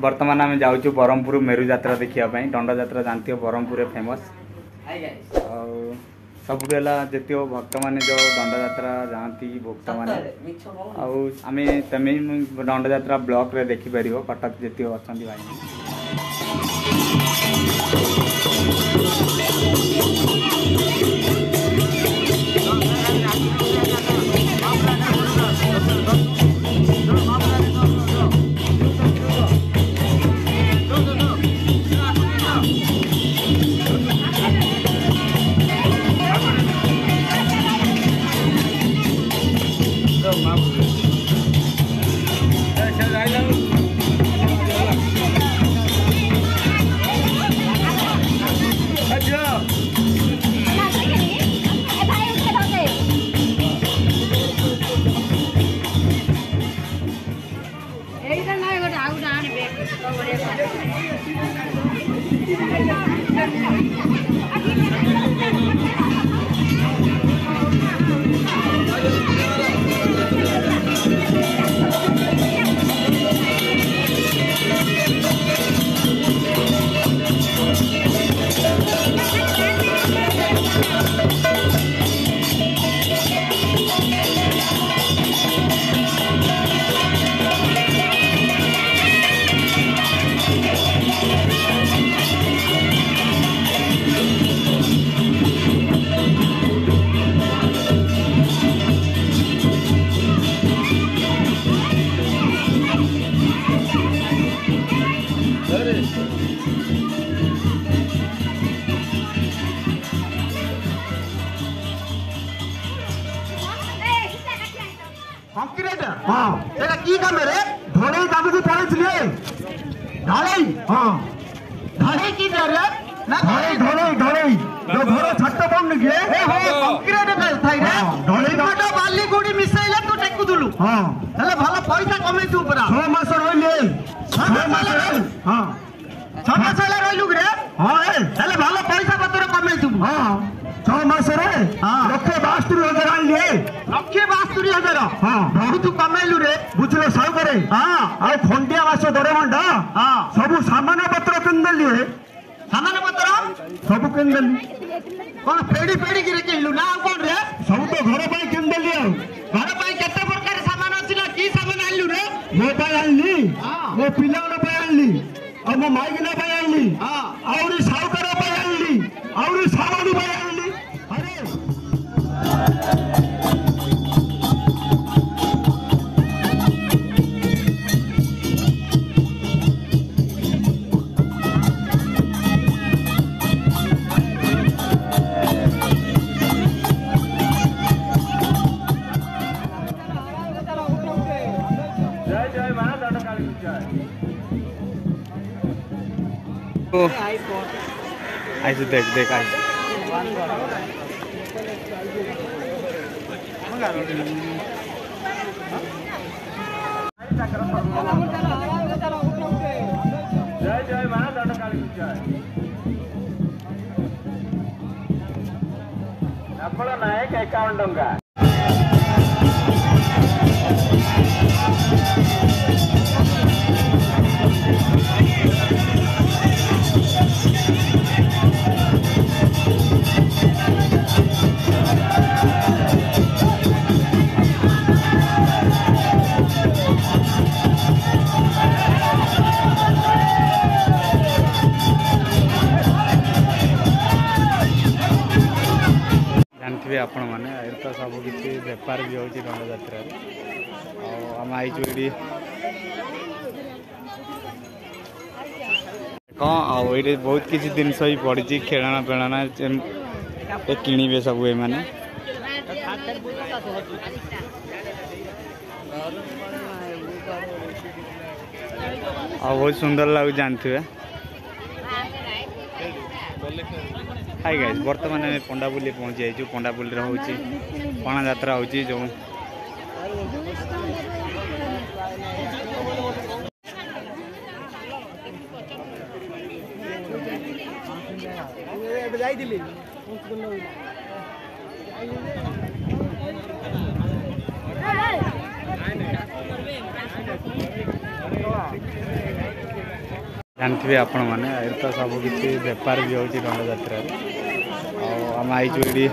बर्तमान आम जाऊँ ब्रह्मपुर मेरु यात्रा देखापी दंड यात्रा जानते हो ब्रह्मपुर फेमस सब जित भक्त मैंने जो दंड यात्रा जाती भक्त मैंने आम तमें दंड यात्रा ब्लॉक रे देखिपर कटक जित अच्छा भाई की काम रे ढोले काम की पड़े ढाले हां ढाले की रे ना ढोले ढोले ढोले जो घर छट बन गए ए हो कंक्रीट पे थाई रे ढोले काटा बाली गुडी मिसाइला तो टेकु दुलु हां हेले भलो पैसा कमे तू परा 6 मास रहले 6 मास हां 6 मास रहलु रे हां हेले भलो पैसा पत्र कमे तू हां 6 मास रे लक्षे 72,000 आनले लक्षे 72,000 हां बहुत कमेलु रे बुझले सब करे हां आ खंडिया मास दरमंडा हां सब सामान पत्र किनदेली सामान पत्र सब किनदेली कोन पेड़ी पेड़ी गिरे किनलु ना कोन रे सब तो घर पे किनदेली घर पे केते प्रकार सामान अछि ना की सामान आनलु रे मो पे आनली मो पिलाउन पे आनली और मो माइगिना पे आनली हां और साउकर पे आनली और सामान पे आनली ऐसे देख देख ऐसे जय जय मां दंडकाली जय आपण नायक 51 टंका जानते आपण मैंने तो सब किसी बेपार भी होती दंड यात्रा आम आई कौन ये बहुत किसी जिनस भी पड़ी खेलना पेलना किणवे सब ये मैंने बहुत सुंदर लगे जानते हैं हाय गाइस वर्तमान आम पंडाबुली पहुंची जाइए पंडाबुली होची पणा यात्रा होची जो जानते आपण मैंने तो सब किसी बेपार भी होती दंड जात्रा आम आईचु ये